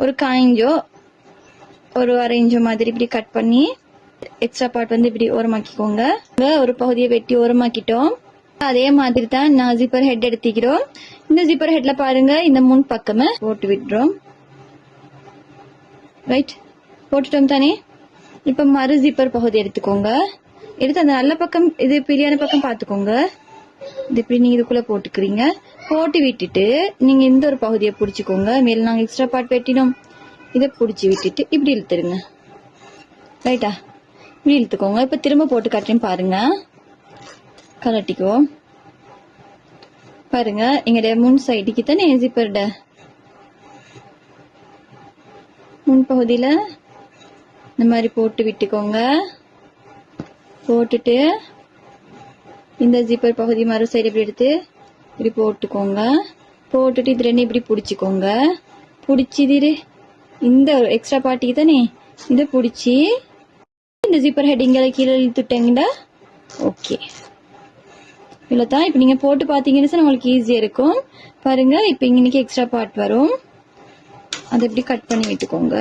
ஒரு 1/4 இன்ச்சோ ஒரு 1/2 இன்ச்சோ மாதிரி இப்படி கட் பண்ணி எக்ஸ்ட்ரா பார்ட் வந்து இப்படி ஓரமாக்கிக்கோங்க. ஒரு பகுதியை வெட்டி ஓரமாக்கிட்டோம். அதே மாதிரி தான் நான் ஜிப்பர் ஹெட் எடுத்துக்கிறோம். இந்த ஜிப்பர் ஹெட்ல பாருங்க இந்த முன் பக்கமே போட்டு விட்டுறோம். ரைட், போட்டுட்டோம் தானே. இப்ப மறு ஜிப்பர் பகுதி எடுத்துக்கோங்க. எடுத்து அந்த நல்ல பக்கம் இது பிரியான பக்கம் பாத்துக்கோங்க. இது இப்படி நீங்க இதுக்குள்ள போட்டுக்கிறீங்க. போட்டு விட்டுட்டு நீங்க இந்த ஒரு பகுதியை பிடிச்சிக்கோங்க. மேல நாங்க எக்ஸ்ட்ரா பார்ட் வெட்டினோம். இதை பிடிச்சி விட்டுட்டு இப்படி இழுத்துருங்க. ரைட்டா, இப்படி இழுத்துக்கோங்க. இப்ப திரும்ப போட்டு காட்டுறேன் பாருங்க. கலட்டிக்குவோம். பாருங்க, எங்களுடைய முன் சைடுக்கு தானே ஜிப்பர்ட முன் பகுதியில இந்த மாதிரி போட்டு விட்டுக்கோங்க. போட்டுட்டு இந்த ஜிப்பர் பகுதி மறு சைடு இப்படி எடுத்து இப்படி போட்டுக்கோங்க. போட்டுட்டு இது ரெண்டு இப்படி பிடிச்சிக்கோங்க. பிடிச்சிது இந்த எக்ஸ்ட்ரா பார்ட்டிக்கு தானே இதை பிடிச்சி இந்த ஜிப்பர் ஹெட்டிங்களை கீழே இழுத்துட்டீங்கன்னா ஓகே. இவ்வளோ தான். இப்போ நீங்கள் போட்டு பார்த்தீங்கன்னா உங்களுக்கு ஈஸியாக இருக்கும். பாருங்க, இப்போ இன்னைக்கு எக்ஸ்ட்ரா பார்ட் வரும். அதை இப்படி கட் பண்ணி விட்டுக்கோங்க.